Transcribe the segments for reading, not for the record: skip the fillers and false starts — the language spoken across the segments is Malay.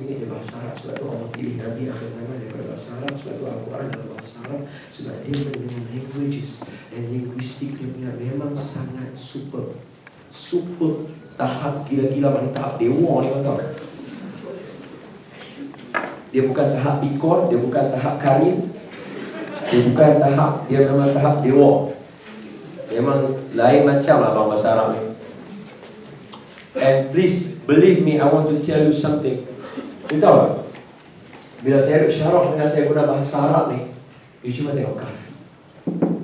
minit dia bahasa Arab. Sebab tu Allah pilih Nabi akhir zaman daripada bahasa Arab. Sebab tu Al-Quran dalam bahasa Arab. Sebab dia dengan languages and linguistic dia memang sangat super tahap gila-gila, mana tahap dewa ni kata. Dia bukan tahap pikor, dia bukan tahap karim, dia bukan tahap, dia memang tahap dewa. Memang lain macam lah bang bahasa Arab ni. And please believe me, I want to tell you something. You tahu tak? Bila saya syarah dengan saya guna bahasa Arab ni, you cuma tengok kahfi.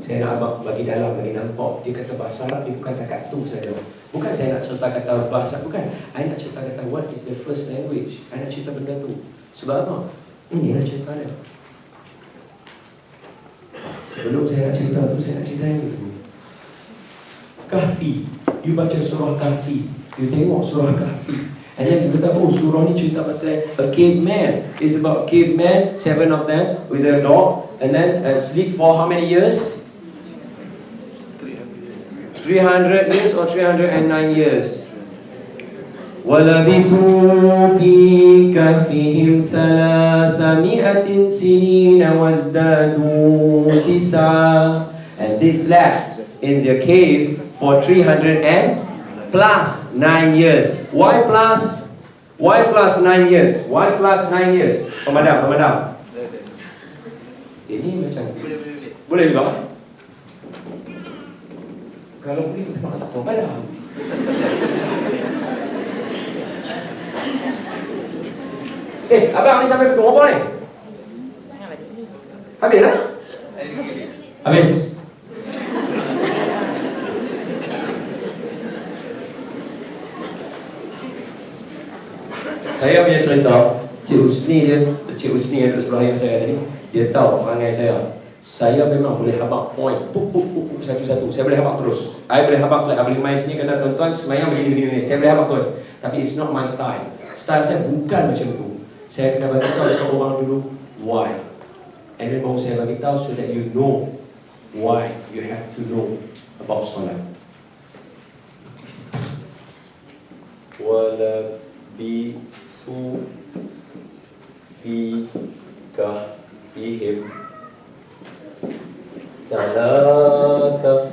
Saya nak abang bagi dalam, bagi nampak. Dia kata bahasa Arab ni bukan takat tu saja. Bukan saya nak cerita kata bahasa, bukan. I nak cerita kata what is the first language. I nak cerita benda tu. Sebab apa? Inilah cerita dia. Sebelum saya nak cerita tu, saya nak cerita yang itu. Kahfi. You baca surah Kahfi, you tengok surah Kahfi, and then you kata, oh surah ni cerita pasal a caveman. It's about caveman, 7 of them with a dog, and then sleep for how many years? 300 years or 309 years. وَلَبِثُوا فِي كَهْفِهِمْ 300 سِنِينَ وَازْدَادُوا تِسْعًا. And they slept in their cave for 300 and plus 9 years. Why plus? Why plus 9 years? Why plus 9 years? Pemadam. Ini macam boleh juga. Kalau boleh kita tak pemadam. Abang ni sampai pukul berapa ni? Habis lah? Habis. Saya punya cerita, Cik Husni yang duduk sebelah ayah saya tadi, dia tahu perangai saya. Saya memang boleh habaq point, satu-satu. Saya boleh habaq terus. Saya boleh habaq terus. Boleh main sini kena tuan-tuan semayang begini-begini. Saya boleh habaq terus. Tapi it's not my style. Style saya bukan macam tu. Saya kena bagi tahu dekat orang dulu why. And then baru saya bagi tahu so that you know why you have to know about solat. Wala bisu fi kahfihim salasa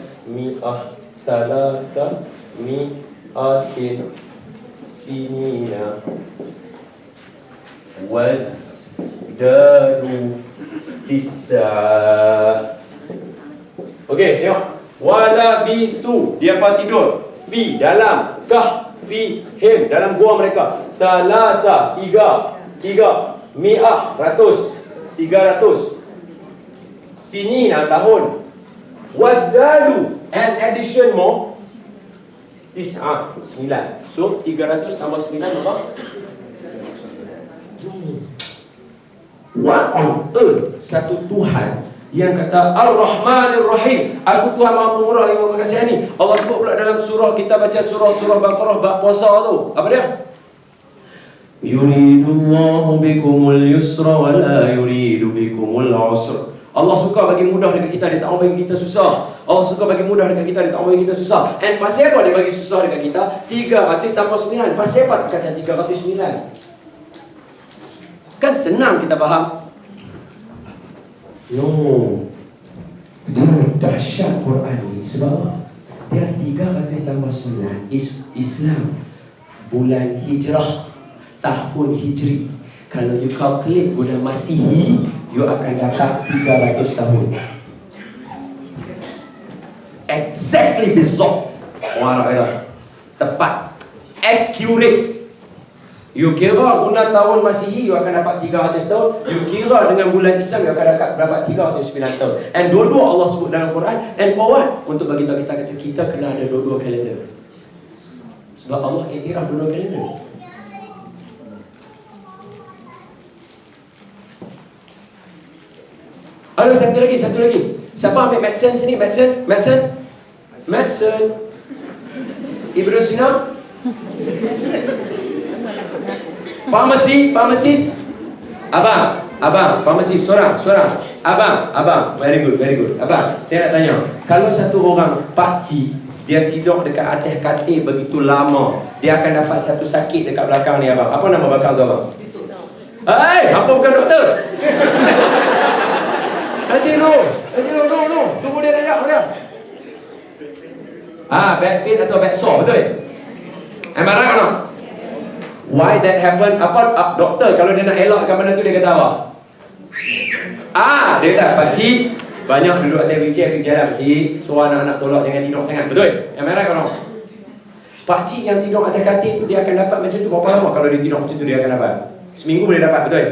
mi'atin sinina wazdadu tis'a. Okey, tengok. Wala bisu, dia apa tidur? Fi dalam, kahfihim dalam gua mereka. Salasa, tiga, mi'ah, 300. Sinina, tahun. Wazdadu, and addition more, tis'a, 9. So 300 tambah 9 apa? What on earth? Satu Tuhan yang kata Ar-Rahmanir Rahim, aku Tuhan Maha Pemurah lagi Maha Kasih ni. Allah sebut pula dalam surah, kita baca surah Baqarah bab puasa tu. Apa dia? Yuridullahu bikumul yusra wa la yuridu bikumul usra. Allah suka bagi mudah dekat kita, dia tak mau bagi kita susah. Allah suka bagi mudah dekat kita, dia tak mau bagi kita susah. And pasal apa dia bagi susah dekat kita? 300 tambah 9. Pasal apa kata 309? Kan senang kita faham. No. Dia dahsyat Quran ni sebab dia 300 tambah 9 Islam bulan Hijrah, tahun Hijri. Kalau you calculate guna Masihi, you akan dapat 300 tahun. Exactly bizarre. Wah, tepat, accurate. You kira guna tahun Masihi, you akan dapat 300 tahun. You kira dengan bulan Islam, you akan dapat 309 tahun. And dua-dua Allah sebut dalam Quran. And for what? Untuk bagi tahu kita kata kita kena ada dua-dua kalender. Sebab Allah iktiraf dua-dua kalender. Ada satu lagi. Siapa ambil medicine sini? Medicine. Ibnu Sina. Pharmacist. Abang, pharmacist, seorang. Abang, very good. Abang, saya nak tanya, kalau satu orang pakcik, dia tidur dekat atas katil begitu lama, dia akan dapat satu sakit dekat belakang ni abang. Apa nama belakang tu abang? Apa bukan doktor? Nanti no. Tunggu dia nak jawab. Back pain atau back sore, betul? Am I right or not? Why that happen? Apa doktor kalau dia nak elakkan benda tu dia kata apa? Dia kata pakcik banyak duduk atas wheelchair jalan pakcik, so anak-anak tolak jangan tidur sangat, betul? Am I right or not? Pakcik yang tidur atas katil tu dia akan dapat macam tu berapa lama kalau dia tidur macam tu dia akan dapat? Seminggu boleh dapat, betul?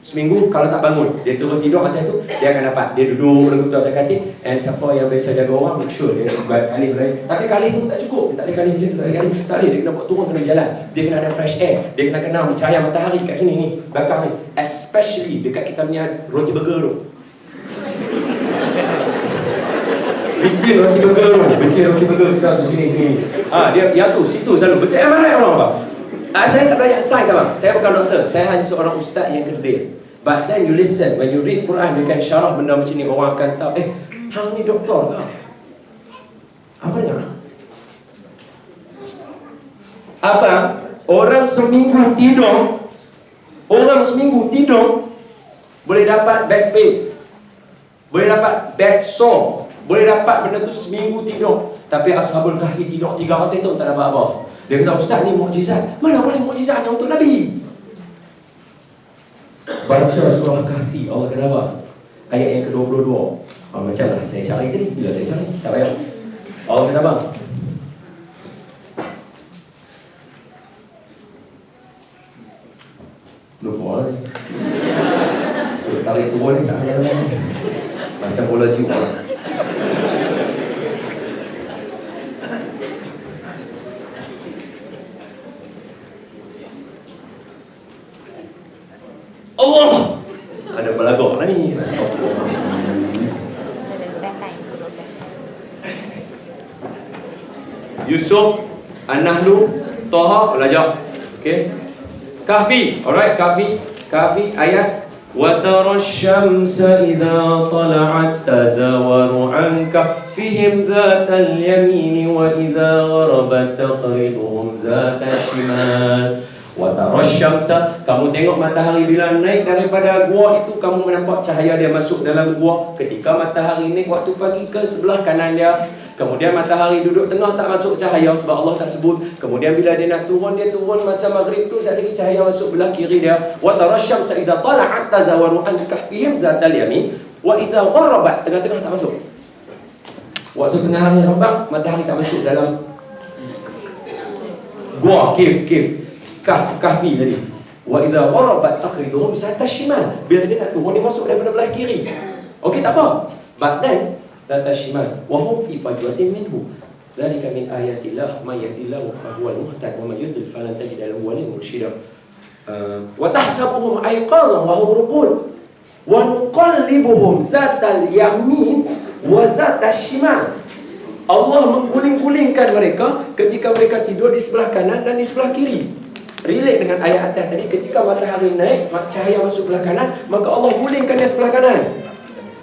Seminggu kalau tak bangun, dia terus tidur atas tu, dia akan dapat. Dia duduk lagu tu atas katil, and siapa yang biasa jaga orang, make sure dia buat kali lain. Tapi kali tu tak cukup, dia tak boleh kali macam tu, tak boleh, dia kena buat turun kena berjalan. Dia kena ada fresh air, dia kena cahaya matahari kat sini ni, belakang ni. Especially dekat kita punya roti burger tu. Bikin roti burger kita tu sini. Dia tu, situ selalu. Betul amarai orang apa? Saya tak belajar sains abang. Saya bukan doktor. Saya hanya seorang ustaz yang kerdil. But then you listen, when you read Quran, you can syarah benda macam ni. Orang akan tahu, hang ni doktor ke? Apa dia? Abang, orang seminggu tidur, boleh dapat back pain, boleh dapat back sore, boleh dapat benda tu seminggu tidur. Tapi Ashabul Kahfi tidur 3 hari tu tak dapat apa. Dia kata, ustaz ni mukjizat. Mana boleh mukjizat hanya untuk Nabi? Baca surah Kahfi, Allah kata apa? Ayat yang ke-22. Macam lah saya cari tadi. Bila saya cari, tak payah. Allah kata apa? Lupa lah. Tarik turun ni tak ada lah. Macam bola jiwa. Allah! Ada belagak lah ni. Yusuf, An-Nahlu, Taha, belajar. Okay. Kahfi, alright, Kahfi ayat وَتَرَى الشَّمْسَ إِذَا طَلَعَتْ تَزَاوَرُ عَنْ كَهْفِهِمْ ذَاتَ الْيَمِينِ وَإِذَا غَرَبَتْ تَقْرِضُهُمْ ذَاتَ الشِّمَالِ وَتَرَى الشَّمْسَ, kamu tengok matahari bila naik daripada gua itu, kamu nampak cahaya dia masuk dalam gua. Ketika matahari naik waktu pagi ke sebelah kanan dia, kemudian matahari duduk tengah tak masuk cahaya sebab Allah tak sebut. Kemudian bila dia nak turun, dia turun masa maghrib tu, sekali cahaya masuk belah kiri dia. وَتَرَى الشَّمْسَ إِذَا طَلَعَتْ تَزَاوَرُ عَنْ كَهْفِهِمْ ذَاتَ الْيَمِينِ وَإِذَا غَرَبَتْ, tengah-tengah tak masuk. Waktu tengah hari rembang, matahari tak masuk dalam gua, cave Kahfi tadi. Wa idza gharabat taqriduhum zata shimal, bila dia nak turun dia masuk daripada belah kiri. Okey, tak apa. But then zata shimal wa hum fi fajwatin minhu. Dzalika min ayatillah may yahdillahu fa huwal muhtad wa may yudlil falan tajid lahu waliyan mursyida. Wa tahsabuhum ayqadhan wa hum ruqud wa nuqallibuhum zatal yamin wa zata shimal. Allah mengguling-gulingkan mereka ketika mereka tidur di sebelah kanan dan di sebelah kiri. Relate dengan ayat atas tadi, ketika matahari naik, cahaya masuk sebelah kanan, maka Allah gulingkan dia sebelah kanan.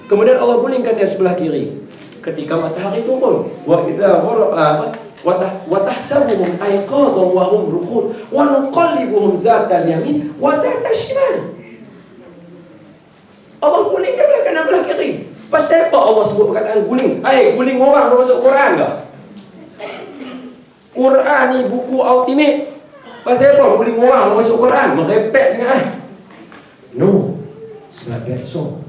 Kemudian Allah gulingkan dia sebelah kiri. Ketika matahari turun, wa idza wa tahsabuhum ayqadhan wa hum ruqud wa nuqallibuhum zatal yamin wa zatal shimal. Allah guling dia belah kanan belah kiri. Pasal apa Allah sebut perkataan guling? Guling orang masuk Quran ke? Quran ni buku ultimate. Pasal apa guling orang masuk Quran? Merepek sangat. No. Sebab bad song.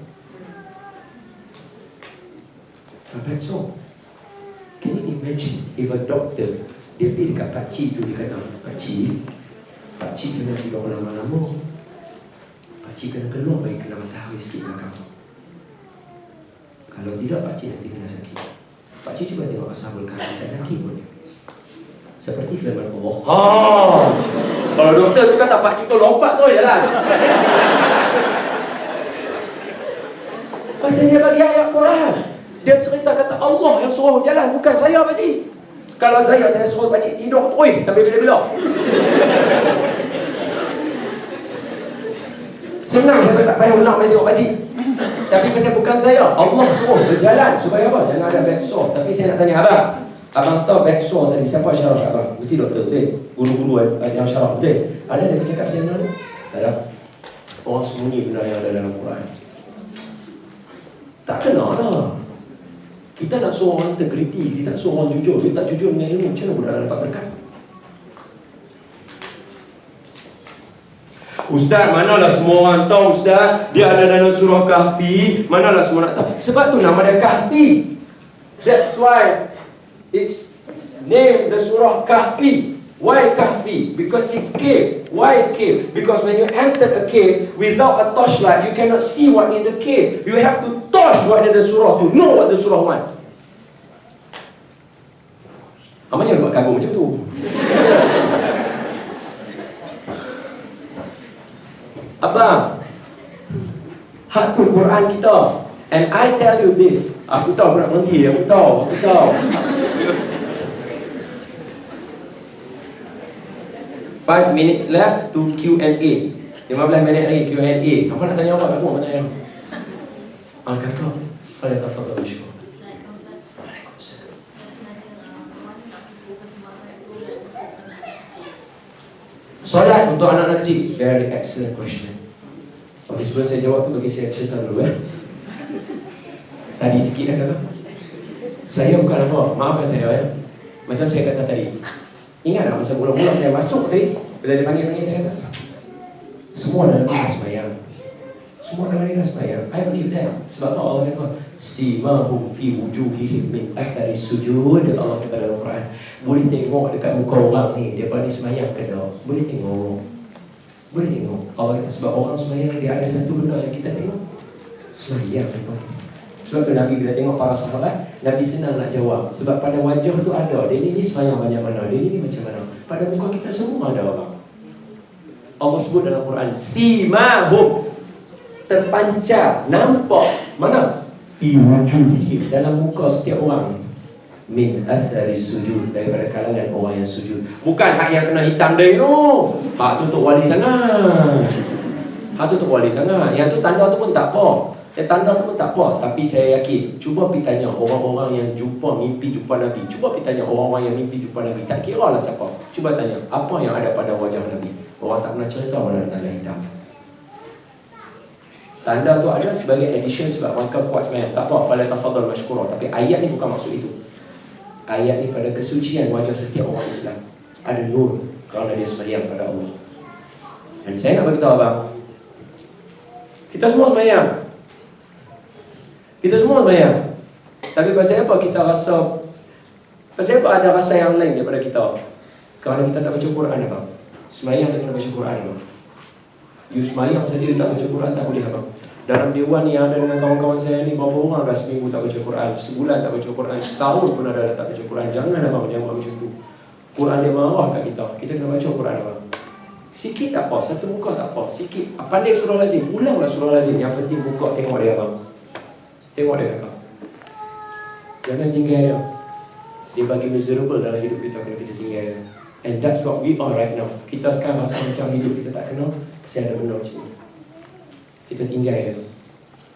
Bad song. Can you imagine if a doctor, dia pergi dekat pakcik tu, dia kata, pakcik jangan tidur lama-lama. Pakcik kena keluar bagi kena matahari sikit belakang. Kalau tidak, pakcik nanti kena sakit. Pakcik cuba tengok Ashabul Kahfi, tak sakit pun dia. Seperti firman Allah. Kalau doktor tu kata pakcik tu lompat tu je lah. Pasal dia bagi ayat Quran. Dia cerita kata Allah yang suruh jalan, bukan saya pakcik. Kalau saya suruh pakcik tidur terus sampai bila-bila. Senang saya tak payah nak main tengok pakcik. Tapi pasal bukan saya, Allah suruh berjalan supaya apa? Jangan ada bad sore. Tapi saya nak tanya abang tahu back sore tadi siapa syarah abang? Mesti doktor betul. Guru-guru yang syarah betul. Ada yang cakap macam mana? Tak ada. orang sembunyi benda yang ada dalam Quran. Tak kena lah. Kita nak suruh orang integriti, kita nak suruh orang jujur. Dia tak jujur dengan ilmu, macam mana budak dapat berkat? Ustaz, manalah semua orang tahu Ustaz, dia ada dalam surah Kahfi. Manalah semua nak tahu. Sebab tu nama dia Kahfi. That's why it's named the surah Kahfi. Why Kahfi? Because it's cave. Why cave? Because when you enter a cave without a torchlight, you cannot see what in the cave. You have to torch what in the surah to know what the surah want. Amanya buat kagum macam tu. Abang, hak tu Quran kita. And I tell you this. Aku tahu nak berhenti. Aku tahu. 5 minutes left to Q&A. 15 minit lagi Q&A. Siapa nak tanya apa? Aku nak tanya. Kakak. Fadhil tafadhal syukur. Waalaikumsalam. Solat untuk anak-anak kecil. Very excellent question. Okay, sebelum saya jawab tu, bagi saya cerita dulu Tadi sikit dah kakak. Saya bukan apa, maafkan saya macam saya kata tadi. Ingat tak masa mula-mula saya masuk tadi, bila dia panggil saya kata, semua dalam diri sembahyang. Semua dalam diri sembahyang. I believe that. Sebab Allah kata, simahum fi wujuhihim min athari sujud. Allah kata dalam Quran, boleh tengok dekat muka orang ni, dia pandai sembahyang ke tak? Boleh tengok. Boleh tengok. Allah kata sebab orang sembahyang dia ada satu benda yang kita tengok. Sembahyang. Sebab tu Nabi bila tengok para sahabat, Nabi senang nak jawab. Sebab pada wajah tu ada, dia ni sembahyang banyak mana, dia ni macam mana. Pada muka kita semua ada orang. Allah sebut dalam Quran, simahum, terpancar, nampak. Mana? Fi wujuhihim, dalam muka setiap orang. Min asari sujud, daripada kalangan orang yang sujud. Bukan hak yang kena hitam dia tu. Hak tu untuk wali sangat. Hak tu untuk wali sangat. Yang tu tanda tu pun tak apa. Tanda tu pun tak apa. Tapi saya yakin, cuba pergi tanya orang-orang yang mimpi jumpa Nabi. Cuba pergi tanya orang-orang yang mimpi jumpa Nabi. Tak kira lah siapa. Cuba tanya, apa yang ada pada wajah Nabi? Orang tak pernah cerita mana ada tanda hitam. Tanda tu ada sebagai addition sebab mereka kuat sebenarnya. Tak apa, fala tafadhal mashkura. Tapi ayat ni bukan maksud itu. Ayat ni pada kesucian wajah setiap orang Islam. Ada nur kerana dia sembahyang pada Allah. Dan saya nak beritahu abang, kita semua sembahyang. Kita semua sembahyang. Tapi pasal apa kita rasa, pasal apa ada rasa yang lain daripada kita? Kerana kita tak baca Quran abang. Sembahyang dia kena baca Quran abang. You sembahyang sendiri tak baca Quran tak boleh abang. Dalam dewan yang ada dengan kawan-kawan saya ni, berapa orang dah seminggu tak baca Quran, sebulan tak baca Quran, setahun pun ada tak baca Quran. Jangan abang jangan buat macam tu. Quran dia marah kat kita. Kita kena baca Quran abang. Sikit tak apa, satu muka tak apa. Sikit, pandai surah lazim, ulanglah surah lazim. Yang penting buka tengok dia abang. Tengok dia kakak. Jangan tinggal dia. Dia bagi miserable dalam hidup kita kalau kita tinggal dia. And that's what we are right now. Kita sekarang rasa macam hidup kita tak kena, saya ada benda macam ni. Kita tinggal dia.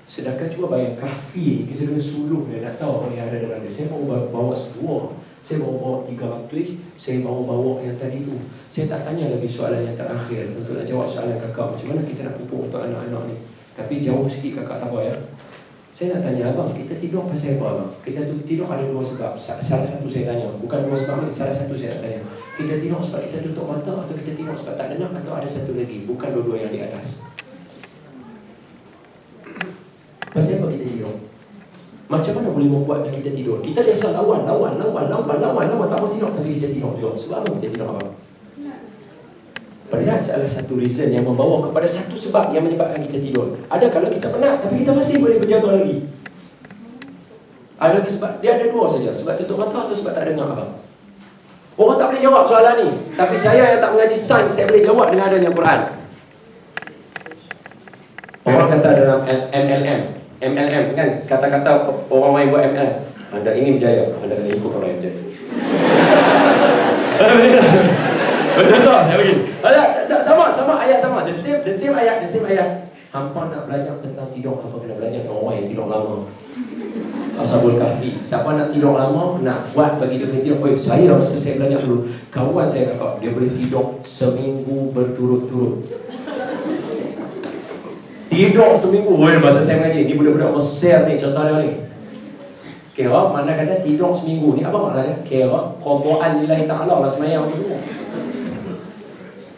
Sedangkan cuba bayang Kahfi, kita dengan suluh dia nak tahu apa yang ada dalam dia. Saya baru bawa sebuah, saya bawa 300, saya bawa yang tadi tu. Saya tak tanya lagi soalan yang terakhir untuk nak jawab soalan kakak. Macam mana kita nak pupuk untuk anak-anak ni. Tapi jauh sikit kakak tak apa ya. Saya nak tanya abang, kita tidur pasal apa abang? Kita tidur ada dua sebab. Salah satu saya tanya, bukan dua sebab ni, salah satu saya nak tanya. Kita tidur sebab kita tutup mata atau kita tidur sebab tak dengar atau ada satu lagi, bukan dua-dua yang di atas. Pasal apa kita tidur? Macam mana boleh membuatkan kita tidur? Kita biasa lawan, tak mau tidur tapi kita tidur juga. Sebab apa kita tidur abang? Penat salah satu reason yang membawa kepada satu sebab yang menyebabkan kita tidur. Ada kalau kita penat tapi kita masih boleh berjaga lagi. Ada sebab dia ada dua saja, sebab tutup mata atau sebab tak dengar abang. Orang tak boleh jawab soalan ni, tapi saya yang tak mengaji sains saya boleh jawab dengan adanya Quran. Orang kata dalam MLM kan, kata-kata orang main buat MLM. Anda ingin berjaya, anda kena ikut orang yang berjaya. Contoh, saya begini. Sama ayat sama. The same ayat. Hampa nak belajar tentang tidur, hampa kena belajar dengan orang yang tidur lama. Ashabul Kahfi. Siapa nak tidur lama, nak buat bagi dia boleh tidur. Saya masa saya belajar dulu, kawan saya kakak, dia boleh tidur seminggu berturut-turut. Tidur seminggu. Woi, masa saya mengaji, ni budak-budak Mesir ni cerita dia ni. Kira mana kata tidur seminggu ni, apa maknanya? Kira qadaan lillahi ta'ala lah semayang semua.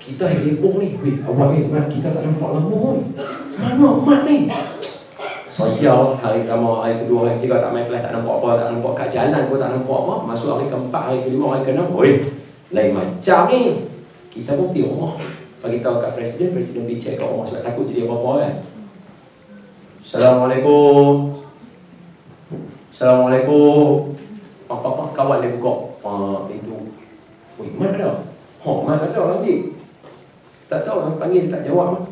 Kita heboh ni. Weh, awak mat kita tak nampak lama pun. Mana mat ni? Saya hari pertama, hari kedua, hari ketiga tak main kelas, tak nampak apa, tak nampak kat jalan pun tak nampak apa. Masuk hari keempat, hari kelima, hari keenam, weh, lain macam ni. Kita pun pergi rumah. Bagi tahu kat Presiden pergi cek kat rumah sebab takut jadi apa-apa kan. Assalamualaikum. Assalamualaikum. Apa-apa kawan dia buka pintu. Weh, mat ada? Mat ada lagi. Tak tahu, panggil tak jawab.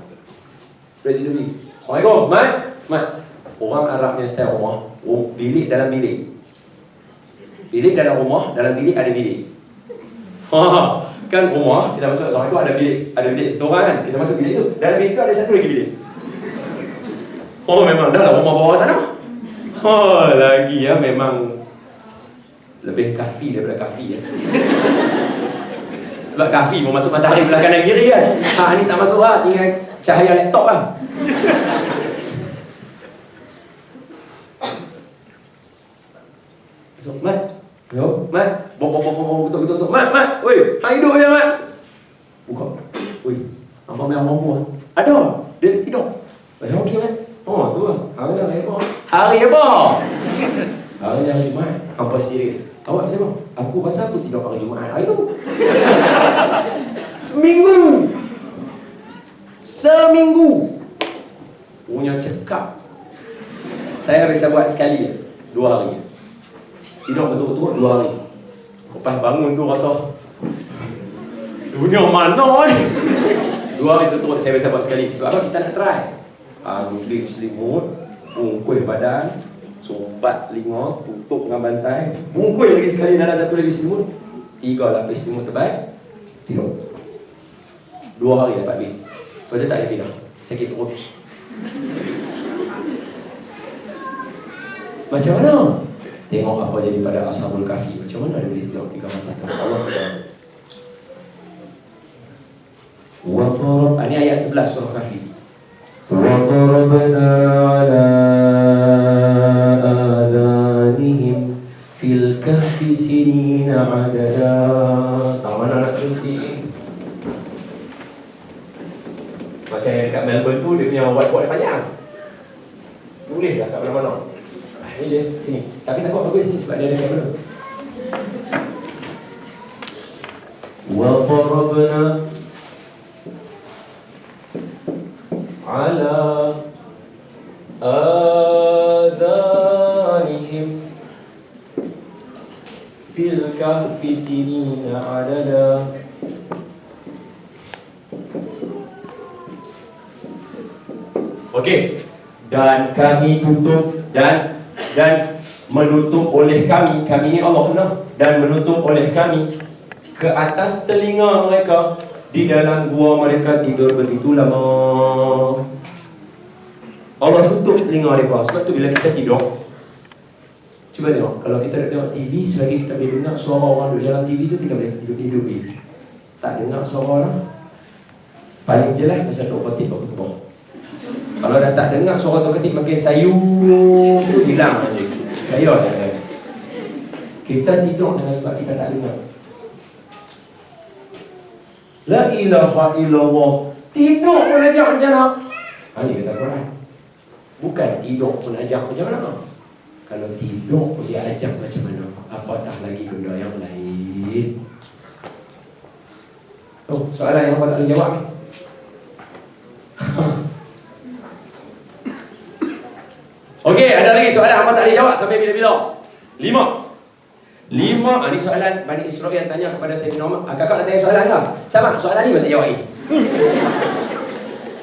Presiden pergi. Assalamualaikum, Mat. Orang Arab yang style rumah, bilik dalam bilik. Bilik dalam rumah, dalam bilik ada bilik. Kan rumah, kita masuk Assalamualaikum ada bilik satu orang kan. Kita masuk bilik tu, dalam bilik tu ada satu lagi bilik. Memang dah lah rumah bawah tanah. Lagi ya, memang lebih kafi daripada kafi ya. Sebab kafi mau masuk matahari belah kanan kiri kan. Ni tak masuk lah, tinggal cahaya laptop lah. So, Mat. Yo, Mat. Betul. Mat. Oi, hang hidup ya, Mat. Buka. Oi, apa yang mampu? Ada. Dia tidur. Macam okey, Mat. Tu lah. Hari apa? Hari ni hari Jumaat. Hampa serius. Awak siapa? Aku rasa aku tidur hari Jumaat. Hari tu. Seminggu. Punya cekap. Saya biasa buat sekali 2 hari. Tidur betul-betul 2 hari. Lepas bangun tu rasa dunia mana ni? 2 hari betul-betul saya biasa buat sekali. Sebab apa? Kita nak try. Guling selimut, bungkus badan, sumbat telinga, tutup dengan bantai, bungkus lagi sekali dalam satu lagi selimut, 3 lapis selimut terbaik, tidur. 2 hari dapat habis. Lepas tu tak boleh tidur. Sakit perut. Macam mana? Tengok apa jadi pada Ashabul Kahfi. Macam mana dia boleh tidur 3 malam tanpa Allah kata. Ini ayat 11 surah Kahfi. وَضَرَبْنَا عَلَىٰ آذَانِهِمْ فِي الْكَهْفِ سِنِينَ عَدَدًا. Tak mana nak berhenti. Macam yang dekat Melbourne tu, dia punya whiteboard dia panjang. Tulis dah kat mana-mana. Ini dia, sini. Tapi takut bagus sini sebab dia ada kamera. وَضَرَبْنَا عَلَىٰ آذَانِهِمْ فِي الْكَهْفِ سِنِينَ عَدَدًا. Okey. Dan kami tutup dan menutup oleh kami ni Allah nah, dan menutup oleh kami ke atas telinga mereka di dalam gua mereka tidur begitu lama. Allah tutup telinga mereka. Sebab tu bila kita tidur, cuba tengok, kalau kita nak tengok TV, selagi kita boleh dengar suara orang di dalam TV tu, kita boleh tidur. Tak dengar suara orang, paling jelas masa tu khatib berkhutbah. Kalau dah tak dengar suara tu ketik makin sayu, hilang aja. Percaya tak? Kita tidur dengan sebab kita tak dengar. La ilaha illallah. Tidur pun ajak macam mana? Ini kata Quran. Bukan tidur pun ajak macam mana. Kalau tidur pun dia ajak macam mana, apatah lagi benda yang lain. Soalan yang apa tak boleh jawab. Okey, ada lagi soalan apa tak boleh jawab sampai bila-bila? 5. Ini soalan Bani Israel tanya kepada Sayyidina Umar. Kakak nak tanya soalan ke? Sama, soalan 5 tak jawab lagi.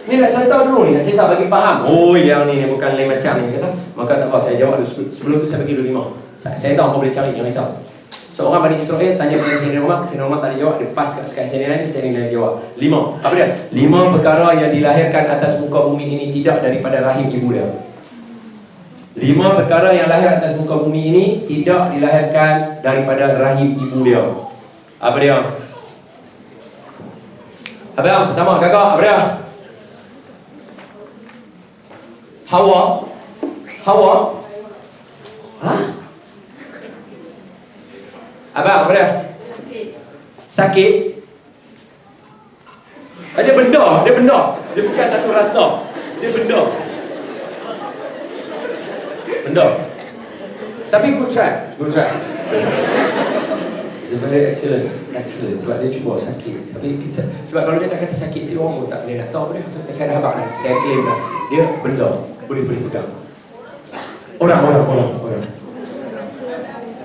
Ni nak cerita dulu ni, nak cerita bagi faham. Oh, yang ni bukan lain macam ni kata. Maka tak apa, saya jawab dulu. Sebelum tu saya bagi dulu 5. Saya tahu apa boleh cari, jangan risau. Seorang Bani Israel tanya kepada Sayyidina Umar tak ada jawab, dia pas kat Sayyidina ni, Sayyidina jawab. 5. Apa dia? 5 perkara yang dilahirkan atas muka bumi ini tidak daripada rahim ibu dia. 5 perkara yang lahir atas muka bumi ini tidak dilahirkan daripada rahim ibu dia. Apa dia? Apa yang pertama kakak? Apa dia? Hawa. Hah? Abang, apa dia? Sakit. Dia benda. Dia bukan satu rasa. Dia benda. Tapi good try. It's very excellent. Sebab dia cuba sakit. Sebab kalau dia tak kata sakit, dia orang pun tak boleh nak tahu apa dia. Saya dah habaq dah. Saya claim dah. Dia benda. Boleh pegang. Orang.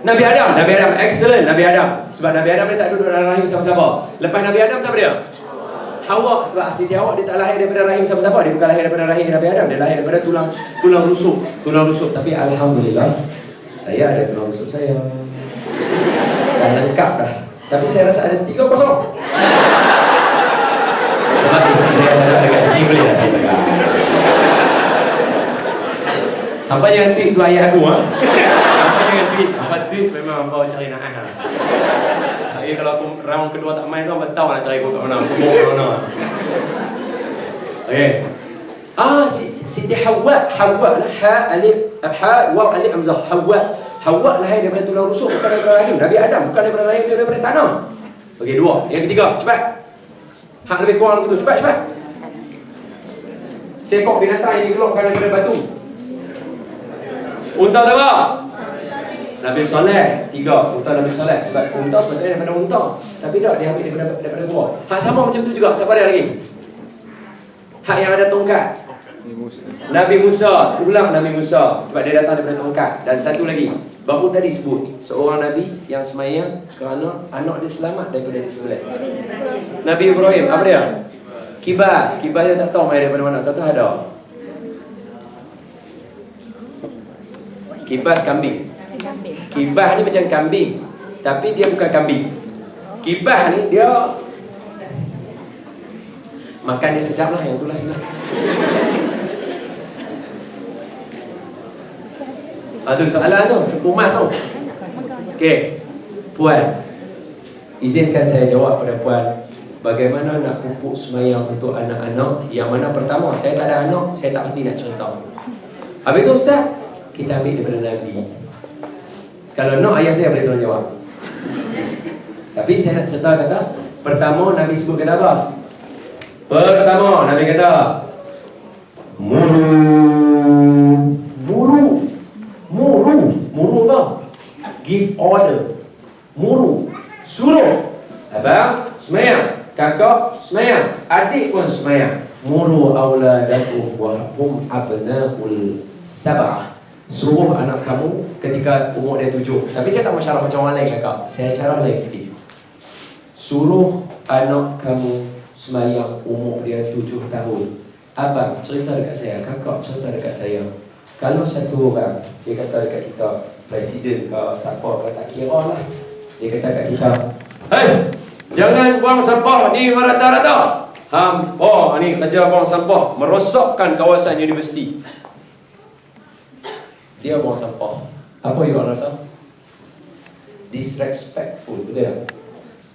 Nabi Adam, excellent Nabi Adam. Sebab Nabi Adam dia tak duduk dalam rahim siapa-siapa. Lepas Nabi Adam siapa dia? Hawa. Sebab Siti Hawa dia tak lahir daripada rahim siapa-siapa. Dia bukan lahir daripada rahim Nabi Adam. Dia lahir daripada tulang rusuk. Tapi alhamdulillah saya ada tulang rusuk saya. Dah lengkap dah. Tapi saya rasa ada 3 kosong. Sebab isteri saya ada dekat sini, boleh tak saya cakap? Hampa jangan tweet tu ayat aku, ha? Hampa jangan tweet. Hampa tweet memang hampa cari naah lah. Saya kalau aku round kedua tak main tu, hampa tahu nak cari aku kat mana. Aku mau kat mana. Okay. Siti Hawa lah. Ha, waw, alif, hamzah. Hawa lahir daripada tulang rusuk, bukan daripada rahim Nabi Adam, bukan daripada rahim, dia daripada tanah. Okey, 2. Yang ketiga, cepat. Hak lebih kurang begitu, cepat. Seekor binatang yang dikeluarkan daripada batu. Unta siapa? Nabi Saleh. 3, unta Nabi Saleh. Sebab unta sebetulnya daripada unta, tapi tak, dia ambil daripada buah. Hak sama macam tu juga. Siapa dia lagi? Hak yang ada tongkat. Nabi Musa. Ulang Nabi Musa. Sebab dia datang daripada tongkat. Dan satu lagi, baru tadi sebut seorang Nabi yang semayang kerana anak dia selamat daripada disembelih. Nabi Ibrahim. Apa dia? Kibas. Kibas dia tak tahu main daripada mana. Tak tahu ada. Kibas kambing. Kibas ni macam kambing, tapi dia bukan kambing. Kibas ni dia makan dia sedap lah, yang itulah sedap. Itu soalan tu, kumas tu. Okey, Puan, izinkan saya jawab pada Puan. Bagaimana nak pupuk semayang untuk anak-anak yang mana pertama, saya tak ada anak, saya tak pasti nak cerita. Habis tu Ustaz, kita ambil daripada Nabi. Kalau nak, ayah saya boleh tolong jawab. Tapi saya nak cerita kata, pertama Nabi sebut kata apa? Pertama Nabi kata, Muru apa? Give order. Muru. Suruh. Abang semayang, kakak semayang, adik pun semayang. Muru auladakum wa hum abnaul sab'ah. Suruh anak kamu ketika umur dia 7. Tapi saya tak masyarakat macam orang lain, kakak. Saya cara lain sikit. Suruh anak kamu semayang umur dia 7 tahun. Abang cerita dekat saya, kakak cerita dekat saya. Kalau satu orang, dia kata dekat kita, presiden ke siapa ke, tak kira lah. Dia kata kat kita, "Hei, jangan buang sampah di merata-rata. Ni kerja buang sampah, merosakkan kawasan universiti." Dia buang sampah. Apa you rasa? Disrespectful, betul tak?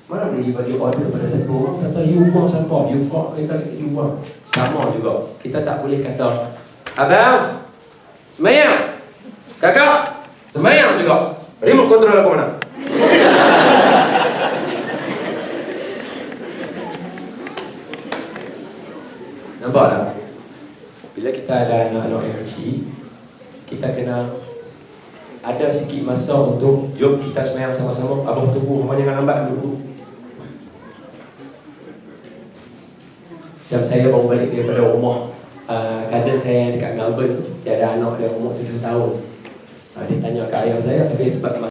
Mana boleh bagi order pada satu orang kata you buang sampah, you buang, kita kata you buang. Sama juga, kita tak boleh kata, abang semayang, kakak semayang juga, remote control aku mana? Nampak tak? Bila kita ada anak-anak yang kecil, kita kena ada sikit masa untuk jom kita semayang sama-sama. Abang tunggu, abang jangan lambat dulu. Macam saya baru balik daripada rumah cousin saya yang dekat Melbourne. Dia ada anak dia umur 7 tahun. Dia tanya ke ayah saya, tapi sebab